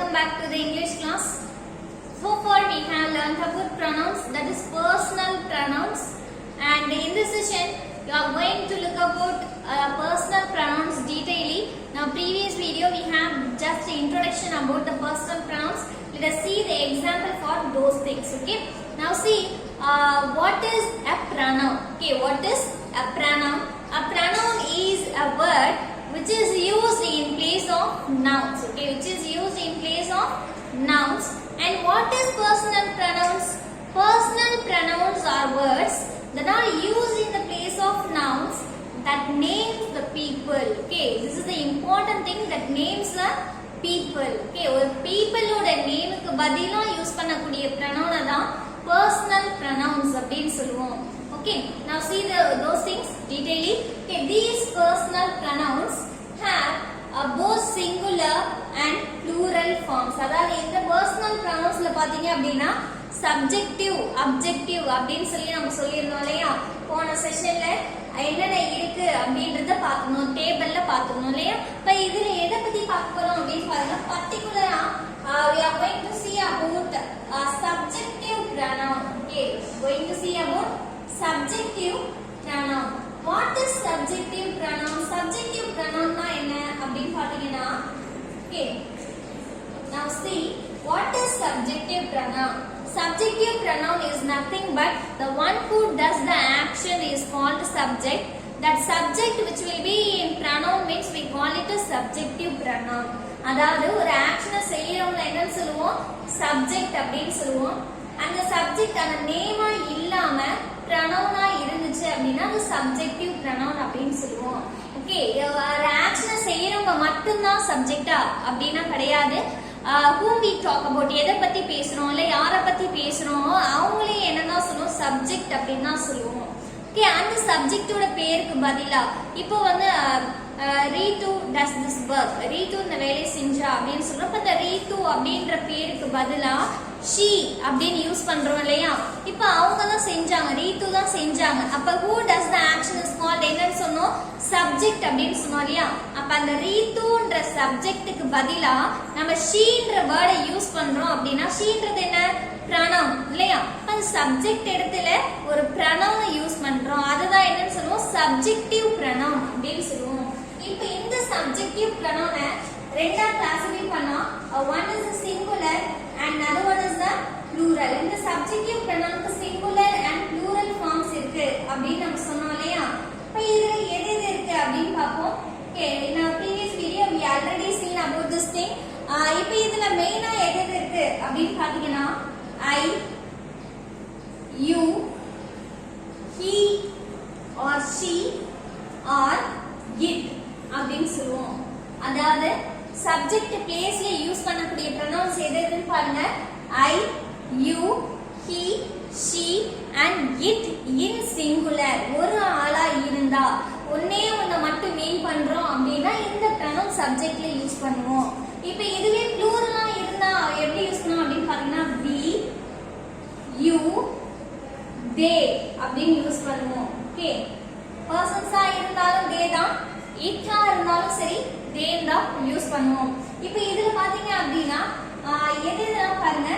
Welcome back to the English class. So far we have learned about pronouns, that is personal pronouns, and in this session you are going to look about personal pronouns detailedly. Now previous video we have just an introduction about the personal pronouns. Let us see the example for those things. Okay. Now see what is a pronoun. Okay, what is a pronoun? A pronoun is a word which is used in place of nouns. Okay, which is used in place of nouns. And what is personal pronouns? Personal pronouns are words that are used in the place of nouns that names the people. Okay, this is the important thing, that names the people. Okay, ஒரு people ஓட நேமுக்கு பதிலா use பண்ணக்கூடிய pronoun தான் personal pronouns அப்படினு சொல்லுவோம். Okay, now see those things detailedly. Okay, these personal pronouns have both singular and plural forms. அதாவது இந்த personal pronounsல பாத்தீங்க அப்படினா subjective, objective அப்படினு சொல்லி நம்ம சொல்லிருந்தோம் இல்லையா? போன செஷன்ல என்னென்ன இருக்கு அப்படின்றத பார்க்கணும், டேபிள்ல பார்க்கணும் இல்லையா? இப்போ இதுல எதை பத்தி பார்க்க போறோம் அப்படினு பாருங்க. பர்టిక్యులரா we are going to see about subjective pronoun. Okay, going to see about subjective pronoun. What is subjective pronoun? Subjective pronoun na enna appdi pathina. Okay, now see what is subjective pronoun. Subjective pronoun is nothing but the one who does the action is called subject. That subject which will be in pronoun means we call it a subjective pronoun. அதாவது ஒரு ஆக்ஷனை செய்யறவங்க என்னன்னு சொல்லுவோம், subject அப்படின்னு சொல்லுவோம். அந்த subject அந்த நேமா இல்லாம pronoun இருந்துச்சு அப்படின்னா அது சப்ஜெக்டிவ் pronoun அப்படின்னு சொல்லுவோம். ஓகே, ஒரு ஆக்ஷனை செய்யறவங்க மட்டும்தான் சப்ஜெக்டா அப்படின்னா கிடையாது. whom we talk about, எதை பத்தி பேசுறோம் இல்ல யாரை பத்தி பேசுறோம் அவங்களே என்னதான் சொல்லுவோம், சப்ஜெக்ட் அப்படின்னு தான் சொல்லுவோம். ஓகே, அந்த சப்ஜெக்டோட பேருக்கு பதிலா இப்போ வந்து Ritu does this work, Ritu இந்த வேலையை செஞ்சா அப்படின்னு சொல்றப்ப இந்த ரீது அப்படின்ற பேருக்கு பதிலா she அப்படின்னு யூஸ் பண்றோம் இல்லையா? இப்போ அவங்க தான் செஞ்சாங்க, ரீது தான் செஞ்சாங்க. அப்ப who does the action is called என்னன்னு சொன்னோம், சப்ஜெக்ட் அப்படின்னு சொன்னோம் இல்லையா? அப்ப அந்த ரீதுன்ற சப்ஜெக்ட்டுக்கு பதிலா நம்ம sheன்ற வேர்டை யூஸ் பண்றோம் அப்படின்னா sheன்றது என்ன, pronoun இல்லையா? அந்த சப்ஜெக்ட் இடத்துல ஒரு pronoun யூஸ் பண்றோம், அதுதான் என்னன்னு சொல்லுவோம், சப்ஜெக்டிவ் pronoun அப்படின்னு சொல்லுவோம். இப்போ இந்த சப்ஜெக்டிவ் pronoun ரெண்டா கிளாசிஃபை பண்ணா, one is the singular and another one is the plural. இந்த subjective pronounக்கு singular and plural forms இருக்கு அப்படி நம்ம சொன்னோம் இல்லையா? இப்போ இதுல எது எது இருக்கு அப்படினு பாப்போம். Okay, in our previous video we already seen about this thing. இப்போ இதுல மெயினா எது எது இருக்கு அப்படினு பாத்தீங்கன்னா I, you, he or she or it அப்படினு சொல்லுவோம். அதாவது சப்ஜெக்ட் பிளேஸ்ல யூஸ் பண்ணக்கூடிய pronouns எது எதுன்னு பாருங்க. I, you, he, she and it in singular. ஒரு ஆளா இருந்தா ஒண்ணே ஒண்ண மட்டும் மீன் பண்றோம் அப்படின்னா இந்த pronoun சப்ஜெக்ட்ல யூஸ் பண்ணுவோம். இப்போ இதுவே ப்ளூரலா இருந்தா எப்படி யூஸ் பண்ணோம் அப்படினு பாத்தீங்கன்னா we, you, they அப்படினு யூஸ் பண்ணுவோம். ஓகே, பர்சன்ஸா இருந்தாலும் they தான், இட்டா இருந்தாலும் சரி they தான் யூஸ் பண்ணுவோம். இப்போ இதுல பாத்தீங்க அப்படின்னா எது எதுலாம் பாருங்க.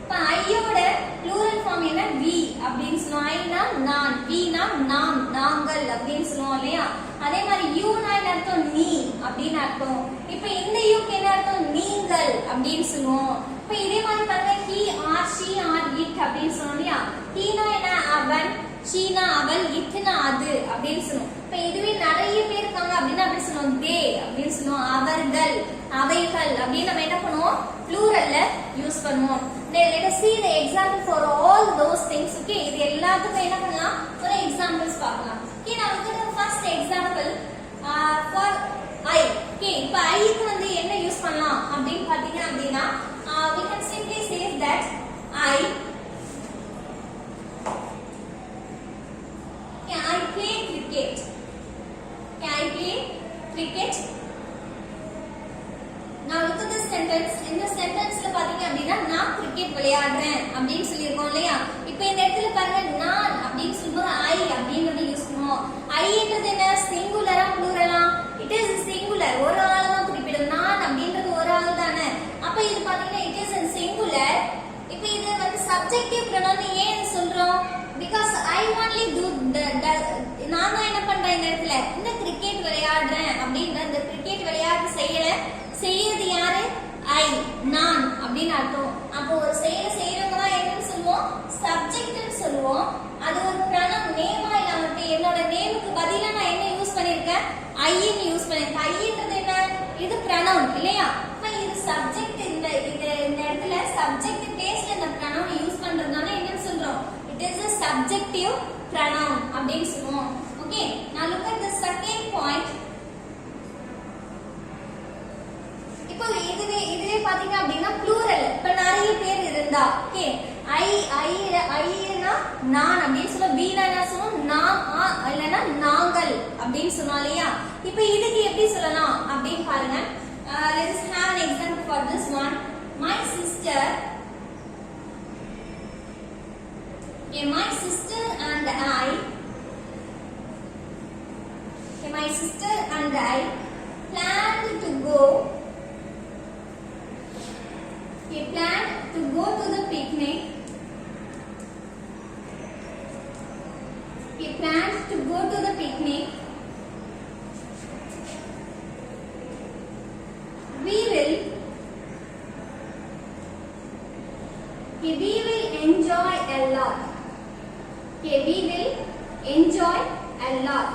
இப்போ ஐயோட ப்ளூரல் ஃபார்ம் என்ன, we அப்படின்னு சொல்லுவோம். ஐனா நான், we னா நாம், நாங்கள் அப்படின்னு சொல்லுவோம் இல்லையா? அதே மாதிரி you னா என்ன அர்த்தம், நீ அப்படின்னு அர்த்தம். இப்போ இந்த யூக்கு என்ன அர்த்தம், நீங்கள் அப்படின்னு சொல்லுவோம். இப்போ இதே மாதிரி பாருங்க, he or she or it அப்படின்னு சொல்லுவோம் இல்லையா? he னா என்ன, அவன், she னா அவள், it னா அது அப்படின்னு சொல்லுவோம். இப்போ இதுவே நிறைய பேர் இருக்காங்க அப்படின்னா அப்படி சொல்லுவோம், they அப்படின்னு சொல்லுவோம். அவர்கள், அவைகள் அப்படின்னு நம்ம என்ன பண்ணுவோம், ப்ளூரல்ல யூஸ் பண்ணுவோம். Let us see the example for all those things. Okay, இது எல்லாத்துக்கும் என்ன பண்ணலாம், ஒரு எக்ஸாம்பிள்ஸ் பார்க்கலாம். Okay, now look at the first example for I. Okay, இப்போ ஐக்கு வந்து என்ன யூஸ் பண்ணலாம் அப்படின்னு பாத்தீங்க அப்படின்னா we can simply say that I play cricket. Okay, I play cricket. Now look at this sentence. இந்த சென்டென்ஸ்ல பாத்தீங்க அப்படின்னா நான் கிரிக்கெட் விளையாடுறேன் அப்படின்னு சொல்லியிருக்கோம் இல்லையா? இப்போ இந்த இடத்துல பாருங்க, நான் அப்படின்னு சொல்லும்போது I அப்படிங்கறத யூஸ் பண்ணுவோம். ஐன்றது என்ன, சிங்குலரா ப்ளூரலா? இட் இஸ் சிங்குலர், ஒரு ஆளை தான் குறிப்பிடும். நான் அப்படின்றது ஒரு ஆள் தானே. அப்ப pronoun ஏன் சொல்றோம்? Because I only do நான் தான் என்ன பண்றேன் இந்த இடத்துல இந்த கிரிக்கெட் விளையாடுறேன் அப்படின்ற இந்த கிரிக்கெட் விளையாட்டு செய்யறது யாரு? I நான் அப்படின்னு அர்த்தம். அப்போ ஒரு செயலை செய்யறவங்க தான் என்னன்னு சொல்லுவோம்? சப்ஜெக்ட்னு சொல்லுவோம். அது ஒரு pronoun நேமா இல்லாம என்னோட நேமுக்கு பதிலா நான் என்ன யூஸ் பண்ணிருக்கேன்? I ன்னு யூஸ் பண்ணிருக்கேன். I ன்றது என்ன? இது pronoun இல்லையா? அப்ப இது சப்ஜெக்ட் இந்த இடத்துல சப்ஜெக்ட் பிளேஸ்ல இந்த pronoun யூஸ் பண்றதுனால என்னன்னு சொல்றோம்? It is a subjective pronoun அப்படின்னு சொல்லுவோம். Okay, now look at the second point. இப்போ இதுவே பாத்தீங்க அப்படின்னா plural. இப்ப நிறைய பேர் இருந்தா ஓகே ஐனா நான் அப்படின்னு சொல்ல வீணா என்ன சொல்லுவோம்? நாம் இல்லைன்னா நாங்கள் அப்படின்னு சொன்னோம் இல்லையா? இப்போ இதுக்கு எப்படி சொல்லலாம் அப்படின்னு பாருங்க. Let us have an example for this one. My sister my sister and I planned to go to the picnic. We planned to go to the picnic. We will enjoy a lot. Okay, we will enjoy a lot.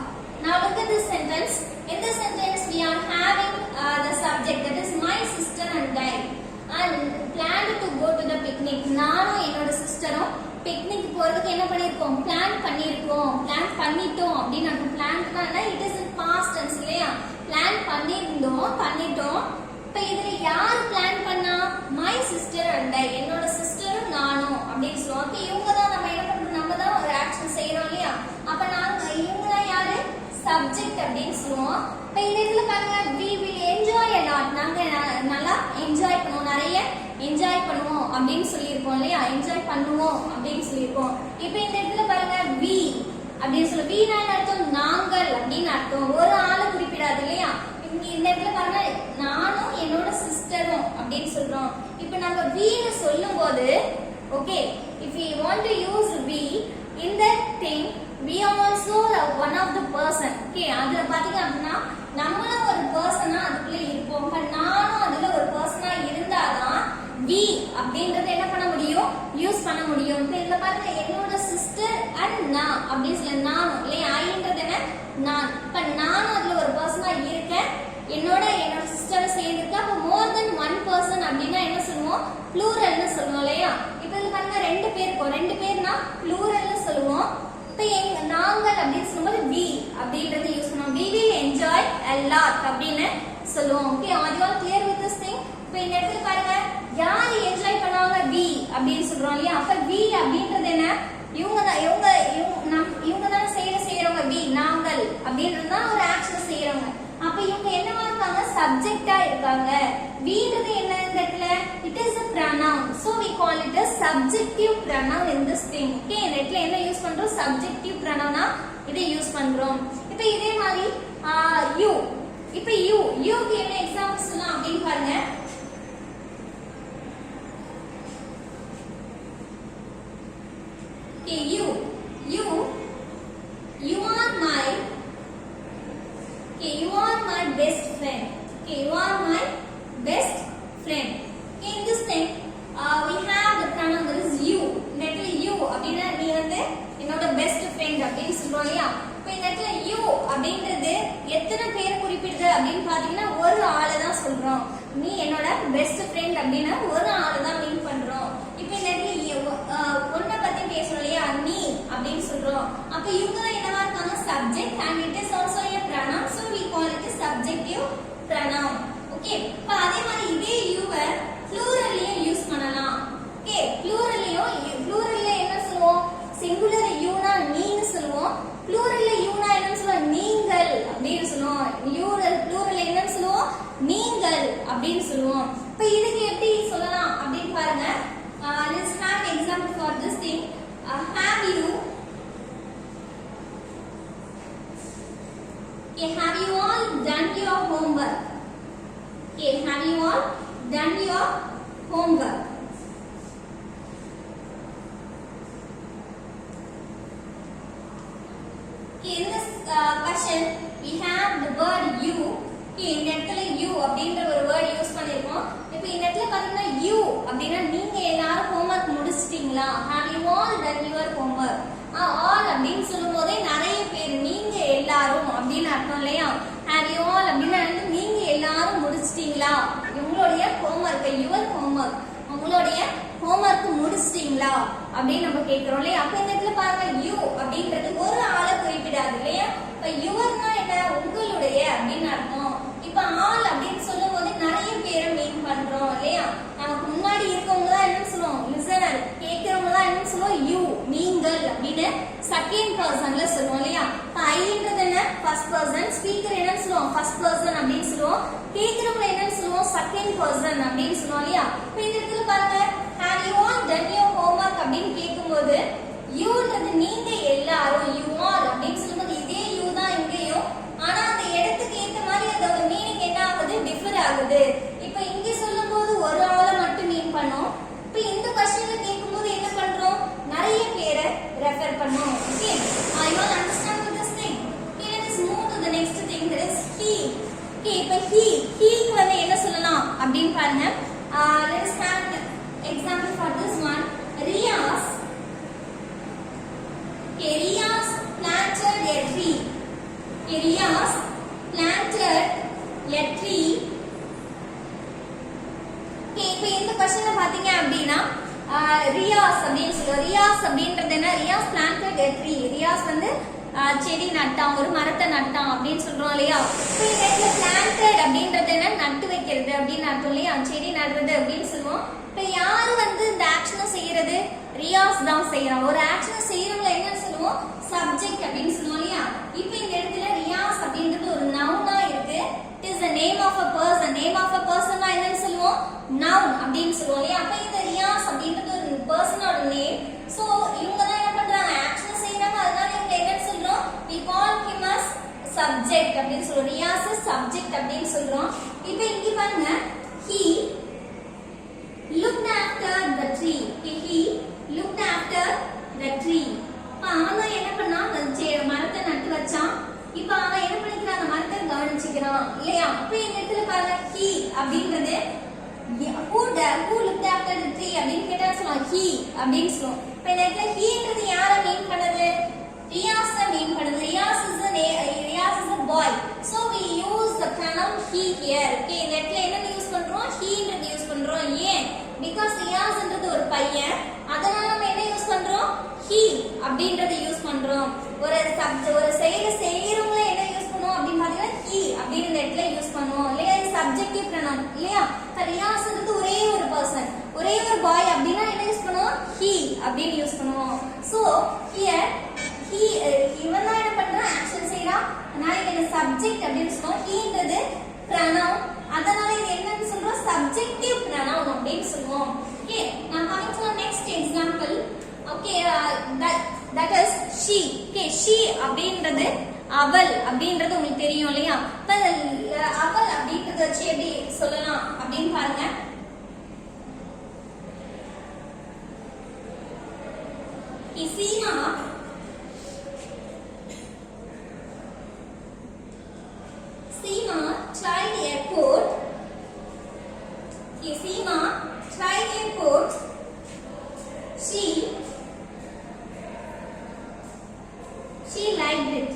Now look at this sentence. In this sentence we are having the subject, that is my sister and I, and planned to go to the picnic. நானும் என்னோட சிஸ்டரும் picnic போறதுக்கு என்ன பண்ணிருக்கோம்? Plan பண்ணிட்டோம் அப்படின்னு நம்ம plan பண்ணா it is in past tense இல்லையா? பிளான் பண்ணிட்டோம். இப்ப இதுல யார் பிளான் பண்ணா? மை சிஸ்டர் அண்ட் ஐ, என்னோட சிஸ்டரும் நானும் அப்படின்னு சொல்லுவோம். அப்ப இவங்க தான் நம்ம என்ன பண்றோம்? நம்ம தான் ஒரு ஆக்ஷன் செய்யறோம் இல்லையா? அப்ப இவங்க தான் யாரு? சப்ஜெக்ட் அப்படின்னு சொல்லுவோம். இப்ப இந்த இடத்துல பாருங்க, we will enjoy a lot. நாங்க நல்லா என்ஜாய் பண்ணுவோம், நிறைய என்ஜாய் பண்ணுவோம் அப்படின்னு சொல்லியிருக்கோம் இல்லையா? என்ஜாய் பண்ணுவோம் அப்படின்னு சொல்லியிருக்கோம். இப்ப இந்த இடத்துல பாருங்க we அப்படின்னு சொல்ல, we நான் அர்த்தம் நாங்கள் அப்படின்னு அர்த்தம், ஒரு ஆளை குறிப்பிடாது இல்லையா? இந்த இடத்துல பாருங்க, நானும் என்னோட சிஸ்டரும் அப்படின்னு சொல்றோம். இப்ப நம்ம we ன்னு சொல்லும்போது okay, if we want to use we in that thing, we are also one of the person. Okay, அதுல பாத்தீங்க அப்படின்னா நம்மளும் ஒரு பர்சனா அதுக்குள்ள இருப்போம். நானும் அதுல ஒரு பர்சனா இருந்தாதான் we அப்படிங்கறத என்ன பண்ண முடியும்? யூஸ் பண்ண முடியும். இப்ப இதுல பாருங்க, என்னோட சிஸ்டர் அண்ட் நான் அப்படின்னு சொல்ல, நானும் இல்லையா? ஐன்றது என்ன? நான். இப்ப நானும் அதுல ஒரு பர்சனா இருக்கேன், என்னோட சிஸ்டர் சேர்ந்துருக்கு. அப்ப மோர் தென் ஒன் பர்சன் அப்படின்னா என்ன சொல்லுவோம்? ப்ளூரல்னு சொல்லுவோம் இல்லையா? இப்ப இதுல பாருங்க, ரெண்டு பேர்னா ப்ளூரல்னு சொல்லுவோம். இப்ப நாங்கள் அப்படின்னு சொல்லும்போது we அப்படின்றது யூஸ் பண்ணுவோம். we will enjoy a lot அப்படின்னு சொல்லுவோம். Okay, are you all clear with this thing? இப்ப இந்த இடத்துல பாருங்க, யார் என்ஜாய் பண்ணுவாங்க? we அப்படின்னு சொல்றோம் இல்லையா? அப்ப we அப்படின்றது என்ன? இவங்க தான் செய்யறவங்க. we நாங்கள் அப்படின்றது தான் ஒரு ஆக்ஷன் செய்யறவங்க. அப்ப இவங்க என்னவா இருக்காங்க? சப்ஜெக்டா இருக்காங்க. weன்றது என்ன இந்த இடத்துல? it is a pronoun, so we call it a subjective pronoun in this thing. okay, இந்த இடத்துல என்ன யூஸ் பண்றோம்? subjective pronoun-ஆ இதை யூஸ் பண்றோம். இப்ப இதே மாதிரி you, இப்ப youக்கு என்ன எக்ஸாம்பிள் சொல்லலாம் அப்படின்னு பாருங்க. okay, you are my best friend. Okay, you are my best friend. Okay, in this thing we have the pronoun that is you. இந்த இடத்துல you அப்படினா நீ வந்து என்னோட பெஸ்ட் ஃப்ரெண்ட் அப்படின்னு சொல்றோம் இல்லையா? இப்போ இந்த இடத்துல you அப்படின்றது எத்தனை பேர் குறிப்பிடுது அப்படின்னு பாத்தீங்கன்னா ஒரு ஆளை தான் சொல்றோம். நீ என்னோட பெஸ்ட் ஃப்ரெண்ட் அப்படின்னா ஒரு ஆளை தான் மீன் பண்றோம். இப்போ இந்த இடத்துல ஒன்ன பத்தி பேசுறோம் இல்லையா? நீ அப்படின்னு சொல்றோம். அப்ப இவங்க தான் என்னவா இருக்காங்க? Subject, and it is also a pronoun, so we call it a subjective pronoun. okay, இப்ப அதே மாதிரி இதே you-வை ப்ளூரல்லையும் யூஸ் பண்ணலாம். ஓகே, ப்ளூரல்ல என்ன சொல்லுவோம்? சிங்குலர் யூனா நீன்னு சொல்லுவோம், ப்ளூரல்ல யூனா என்னன்னு சொல்லுவோம்? நீங்கள் அப்படின்னு சொல்லுவோம். ப்ளூரல்ல என்னன்னு சொல்லுவோம்? நீங்கள் அப்படின்னு சொல்லுவோம். இப்ப இதுக்கு எப்படி சொல்லலாம் அப்படின்னு பாருங்க. let's have an example for this thing. Have you all done your homework? Okay, have you all done your homework? இந்த இடத்துல you அப்படின்ற ஒரு வேர்ட் யூஸ் பண்ணிருக்கோம். இப்போ இந்த இடத்துல பாத்தீங்கன்னா you அப்படினா நீங்க எல்லாரும் homework முடிச்சிட்டீங்களா? Have you all done your homework? all அப்படினு சொல்லும்போதே நிறைய பேர் நீங்க எல்லாரும் அப்படினு அர்த்தம் இல்லையா? Have you all அப்படினா நீங்க எல்லாரும் முடிச்சிட்டீங்களா? உங்களுடைய homework, your homework, உங்களுடைய homework முடிச்சிட்டீங்களா அப்படினு நம்ம கேக்குறோம் இல்லையா? அப்ப இந்த இடத்துல பாருங்க you அப்படின்றது ஒரு ஆளை குறிப்பிடாது இல்லையா? இப்ப yourனா என்ன? உங்களுடைய அப்படினு அர்த்தம். இப்ப all அப்படினு சொல்லும்போது நிறைய பேரை மீன் பண்றோம் இல்லையா? நமக்கு முன்னாடி இருக்கவங்க தான் என்ன சொல்லுவோம்? லிசனர், கேக்குறவங்க தான் என்ன சொல்லுவோம்? you, நீங்கள் அப்படினு செகண்ட் பர்சன்ல சொல்லுவோம் இல்லையா? இப்ப ஐன்றது என்ன? ஃபர்ஸ்ட் பர்சன், ஸ்பீக்கர் என்ன சொல்லுவோம்? ஃபர்ஸ்ட் பர்சன் அப்படினு சொல்லுவோம். கேக்குறவங்க என்ன சொல்லுவோம்? செகண்ட் பர்சன் அப்படினு சொல்லுவோம் இல்லையா? இப்ப இந்த இடத்துல பாருங்க, have you all done your homework அப்படினு கேக்கும்போது youன்றது நீங்க எல்லாரும், you all அப்படினு சொல்லும்போது இதே you தான் இங்கேயும், ஆனா அந்த இடத்துக்கு ஏத்த மாதிரி அதோட மீனிங் என்ன ஆகுது? டிஃபர் ஆகுது. இப்போ இங்க சொல்லும்போது ஒரு ஆளை மட்டும் மீன் பண்ணோம். இப்போ இந்த क्वेश्चनல கேக்கும்போது என்ன பண்றோம்? நிறைய பேரை ரெஃபர் பண்ணோம். Okay, you all understand with this thing? Okay, let us move to the next thing, that is he. Okay, இப்போ he க்கு வந்து என்ன சொல்லலாம் அப்படினு பாருங்க. Let us have an example for this one. Riyaz. Okay, Riyaz planted a tree. Okay, Riyaz planted a tree. Okay, இப்போ இந்த क्वेश्चनல பாத்தீங்க அப்படினா ரியாஸ் அப்படினு சொல்றோம். ரியாஸ் அப்படின்றது என்ன? Riyaz planted a tree. Riyaz வந்து செடி நட்டான், ஒரு மரத்தை நட்டான் அப்படின்னு சொல்றோம் இல்லையா? இப்போ இந்த இடத்துல planted அப்படின்றது என்ன? நட்டு வைக்கிறது அப்படின்னு அர்த்தம் இல்லையா? செடி நடுறது அப்படின்னு சொல்லுவோம். இப்போ யாரு வந்து இந்த ஆக்ஷனை செய்யறது? ரியாஸ் தான் செய்யறான். ஒரு ஆக்ஷனை செய்யறவங்க என்ன சொல்லுவோம்? சப்ஜெக்ட் அப்படின்னு சொல்லுவோம் இல்லையா? இப்போ இந்த இடத்துல ரியாஸ் அப்படின்றது ஒரு நவுனா இருக்கு. It is the name of a person. Name of a person னா என்னன்னு சொல்லுவோம்? noun அப்படின்னு சொல்லுவோம் இல்லையா? அப்ப இந்த ரியாஸ் அப்படின்றது ஒரு பர்சனோட நேம். சோ இவங்க தான் என்ன பண்றாங்க? ஆக்ஷன் செய்யறாங்க. அதனால இவங்க என்னன்னு சொல்றோம்? we call him as subject அப்படின்னு சொல்றோம். ரியாஸ் சப்ஜெக்ட் அப்படின்னு சொல்றோம். இப்போ இங்க பாருங்க, he looked after the tree. He looked after the tree. அவன் தான் என்ன பண்ணா? மரத்தை நட்டு வச்சான். இப்போ அவன் என்ன பண்ணிக்கிறான்? அந்த மரத்தை கவனிச்சுக்கிறான் இல்லையா? இப்போ இந்த இடத்துல பாருங்க, he அப்படின்றது who looked after the tree அப்படின்னு கேட்டா சொல்லுவோம் he அப்படின்னு சொல்லுவோம். இப்போ இந்த இடத்துல heன்றது யாரை மீன் பண்ணுது? ரியாஸ் மீன் பண்ணுது. Riyaz is a boy. So we use the pronoun he here. Okay, இந்த இடத்துல என்ன யூஸ் பண்றோம்? heன்றது யூஸ் பண்றோம். ஏன்? because ரியாஸ்ன்றது ஒரு பையன், அதனால நம்ம என்ன யூஸ் பண்றோம்? he அப்படின்றதை யூஸ் பண்றோம். ஒரு செயலை செய்யறவங்கள என்ன யூஸ் பண்ணுவோம் அப்படின்னு பாத்தீங்கன்னா he அப்படின்னு இந்த இடத்துல யூஸ் பண்ணுவோம் இல்லையா? இது சப்ஜெக்டிவ் pronoun இல்லையா? ரியாஸ்ன்றது ஒரே ஒரு பர்சன், ஒரே ஒரு பாய் அப்படின்னா என்ன யூஸ் பண்ணுவோம்? he அப்படின்னு யூஸ் பண்ணுவோம். So here இவன் தான் என்ன பண்றான்? ஆக்ஷன் செய்யறான். அதனால இது சப்ஜெக்ட் அப்படின்னு சொல்லுவோம். heன்றது pronoun, அதனால இது என்னன்னு சொல்றோம்? சப்ஜெக்டிவ் pronoun அப்படின்னு சொல்லுவோம். Okay, now coming to the next example. Okay, that is she. Okay, she அப்படின்றது அவள் அப்படின்றது உங்களுக்கு தெரியும் இல்லையா? அவள் அப்படின்றத வச்சு எப்படி சொல்லலாம் அப்படின்னு பாருங்க. Seema tried a coat. Seema tried a coat. She liked it.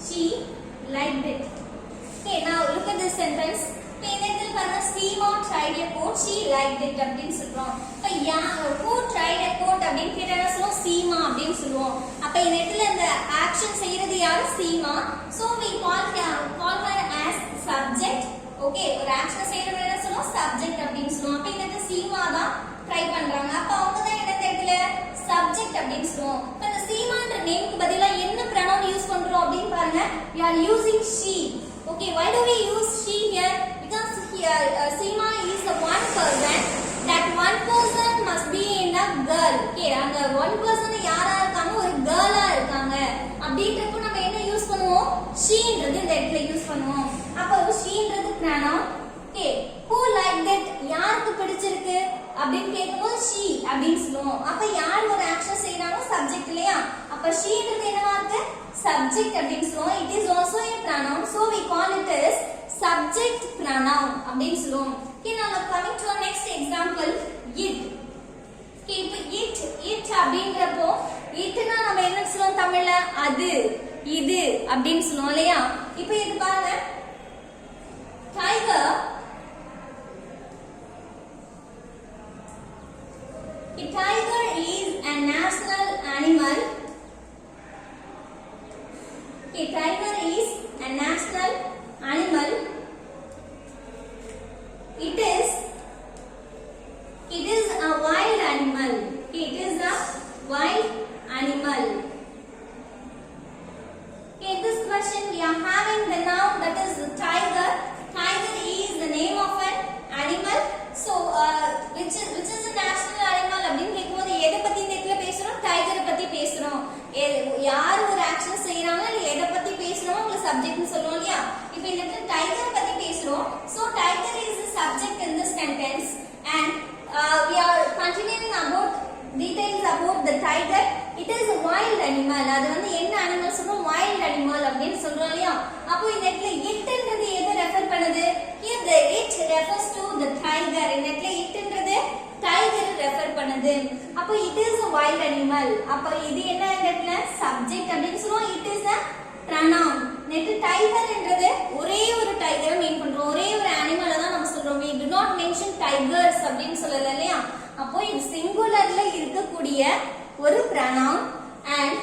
She liked it. Okay, now look at this sentence. Okay, இந்த இடத்துல பாருங்க, Seema tried a coat, she liked it அப்படின்னு சொல்றோம். அப்ப who tried a coat அப்படின்னு கேட்டா என்ன சொல்லுவோம்? Seema அப்படின்னு சொல்லுவோம். அப்ப இந்த இடத்துல இந்த ஆக்ஷன் செய்யறது யாரு? Seema. So we call her as subject. Okay, ஒரு ஆக்ஷன் செய்யறது என்ன சொல்லுவோம்? சப்ஜெக்ட் அப்படின்னு சொல்லுவோம். அப்ப இந்த இடத்துல Seema தான் ட்ரை பண்றாங்க. அப்ப அவங்க தான் என்ன இடத்துல சப்ஜெக்ட் அப்படின்னு சொல்லுவோம். இப்ப இந்த சீமான்ற நேமுக்கு பதிலா என்ன pronoun யூஸ் பண்றோம் அப்படின்னு பாருங்க. we are using she. Okay, why do we use she here? Because here Seema is the one person. That one person must be in a girl. Okay, அந்த one person யாரா இருக்காங்க? ஒரு கேர்ளா இருக்காங்க. அப்படின்றப்ப நம்ம என்ன யூஸ் பண்ணுவோம்? sheன்றது இந்த இடத்துல யூஸ் பண்ணுவோம். அப்ப sheன்றது pronoun. Okay, who liked it? யாருக்கு பிடிச்சிருக்கு அப்படின்னு கேக்கும்போது she அப்படின்னு சொல்லுவோம். அப்ப யார் ஒரு ஆக்ஷன் செய்யறாங்க? சப்ஜெக்ட் இல்லையா? அப்ப sheன்றது என்னவா இருக்கு? subject அப்படினு சொல்லுவோம். It is also a pronoun, so we call it as subject pronoun அப்படினு சொல்லுவோம். Okay, now coming to our next example, it. Okay, இப்போ it அப்படிங்கறப்போ itனா நம்ம என்ன சொல்லுவோம் தமிழ்ல? அது, இது அப்படினு சொல்லுவோம் இல்லையா? இப்போ இது பாருங்க, tiger. A tiger is a national animal. A tiger is a national animal. It is a wild animal. It is a wild animal. In this question we are having the noun that is tiger. Tiger is the name of an animal. So which is a national animal அப்படினு கேக்கும்போது எதை பத்தி இந்த இடத்துல பேசுறோம்? டைகரை பத்தி பேசுறோம். யார் ஒரு ஆக்ஷன் செய்றாங்க இல்ல எதை பத்தி பேசுறோம் உங்களுக்கு சப்ஜெக்ட்னு சொல்றோம் இல்லையா? இப்போ இந்த இடத்துல டைகர் பத்தி பேசுறோம். So tiger is the subject in this sentence and we are continuing about details about the tiger. It is a wild animal. அது வந்து என்ன அனிமல் சொல்றோம்? wild animal அப்படினு சொல்றோம் இல்லையா? அப்போ இந்த இடத்துல itன்றது எதை ரெஃபர் பண்ணுது? Here the it refers to the tiger. இந்த இடத்துல itன்றது tiger ரெஃபர் பண்ணுது. அப்போ it is a wild animal. அப்போ இது என்ன இந்த இடத்துல subject அப்படினு சொல்றோம். It is a pronoun. Next டைகர்ன்றது ஒரே ஒரு டைகரை மீன் பண்றோம். ஒரே ஒரு அனிமலை தான் நம்ம சொல்றோம். We do not mention tigers அப்படினு சொல்லல இல்லையா? அப்போ இது சிங்குலர்ல இருக்கக்கூடிய ஒரு pronoun and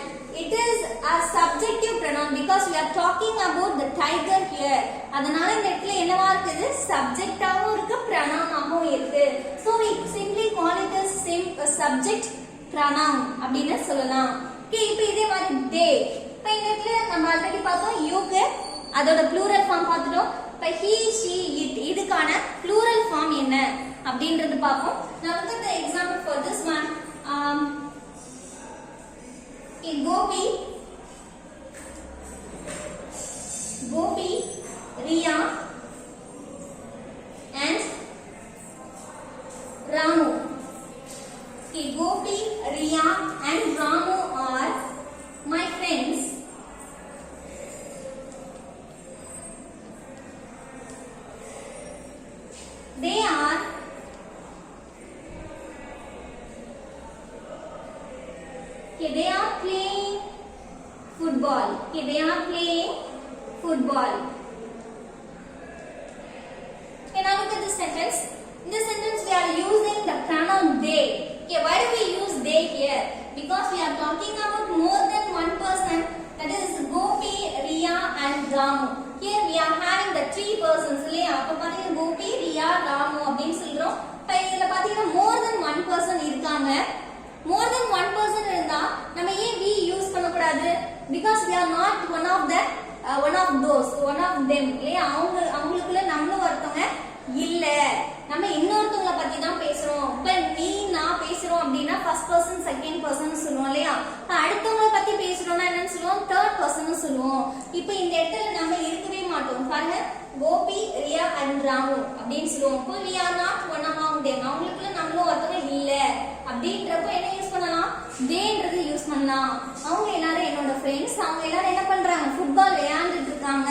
it is a subjective pronoun because we are talking about the tiger here. அதனால இந்த இடத்துல என்னவா இருக்குது? சப்ஜெக்டாவும் இருக்கு, pronoun-ஆவும் இருக்கு. So we simply call it as subject pronoun அப்படினு சொல்லலாம். ஓகே, இப்போ இதே மாதிரி they. இப்போ இந்த இடத்துல நம்ம ஆல்ரெடி பார்த்தோம் யூக்கு அதோட plural form பார்த்துட்டோம். இப்போ he she it இதுக்கான plural form என்ன அப்படின்றது பார்ப்போம். Now look at the example for this one. Gopi, Riya and Ramu. Okay, Gopi, Riya and Ramu are my friends. They are playing football. Okay, they are playing football. Okay, now look at this sentence. In this sentence we are using the pronoun they. Okay, why do we use they here? Because we are talking about more than one person, that is Gopi, Riya and Ramu. Here we are having the three persons. இல்லையா? அப்ப பாத்தீங்க Gopi, Riya, Ramu அப்படினு சொல்றோம். இப்ப இதுல பாத்தீங்க more than one person இருக்காங்க. More than one person இருந்தா நம்ம ஏன் we யூஸ் பண்ண கூடாது? Because we are not one of those, one of them. இல்லையா? அவங்களுக்குள்ள நம்மளும் ஒருத்தவங்க இல்ல. நம்ம இன்னொருத்தவங்கள பத்தி தான் பேசுறோம். இப்ப நீ நான் பேசுறோம் அப்படினா ஃபர்ஸ்ட் பர்சன் செகண்ட் பர்சன் சொல்லுவோம் இல்லையா? அடுத்தவங்கள பத்தி பேசுறோம்னா என்னன்னு சொல்லுவோம்? தேர்ட் பர்சன் சொல்லுவோம். இப்போ இந்த இடத்துல நம்ம இருக்கவே மாட்டோம். பாருங்க, கோபி, ரியா and ராமு அப்படினு சொல்லுவோம். இப்போ we are not one among them. அவங்களுக்குள்ள நம்மளும் ஒருத்தவங்க இல்ல அப்படின்றப்ப என்ன யூஸ் பண்ணலாம்? தேன்றது யூஸ் பண்ணலாம். அவங்க எல்லாரும் என்னோட ஃப்ரெண்ட்ஸ், அவங்க எல்லாரும் என்ன பண்றாங்க? ஃபுட்பால் விளையாண்டுட்டு இருக்காங்க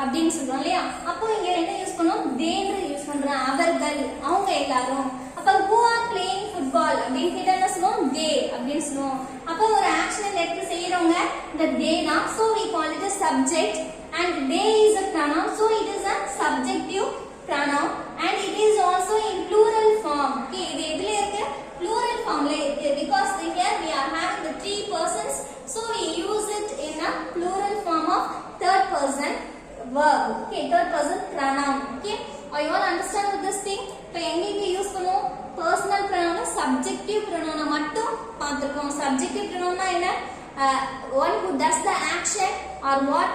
அப்படின்னு சொல்றோம் இல்லையா? அப்போ இங்க என்ன யூஸ் பண்ணோம்? தேன்றது யூஸ் பண்றாங்க. அவர்கள், அவங்க எல்லாரும். அப்ப who are playing football அப்படின்னு கேட்டா என்ன சொல்லுவோம்? they அப்படின்னு சொல்லுவோம். அப்போ ஒரு ஆக்ஷன் எடுத்து செய்யறவங்க இந்த they தான். So we call it a subject and they is a pronoun, so it is a subjective pronoun and it is also in plural form. Okay, இது எதுல இருக்கு? Plural formல இருக்கு. Because here we are having the three persons, so we use it in a plural form of third person verb. Okay, third person pronoun. Okay, are you all understand with this thing? இப்போ எங்க use பண்ணுவோம்? personal pronoun, subjective pronoun மட்டும் பார்த்திருக்கோம். subjective pronoun என்ன? one who does the action or what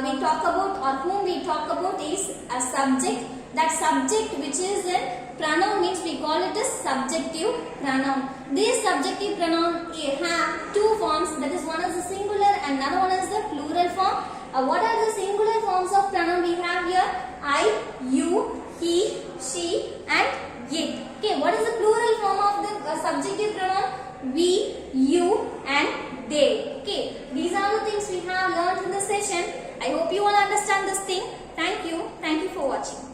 we talk about or whom we talk about is a subject. That subject which is a pronoun means we call it as subjective pronoun. These subjective pronoun have two forms, that is one is the singular and another one is the plural form. What are the singular forms of pronoun we have here? I, you, he, she and it. Okay, what is the plural form of the subjective pronoun? We, you and they. Okay, these are the things we have learned hope you all understand this thing. Thank you for watching.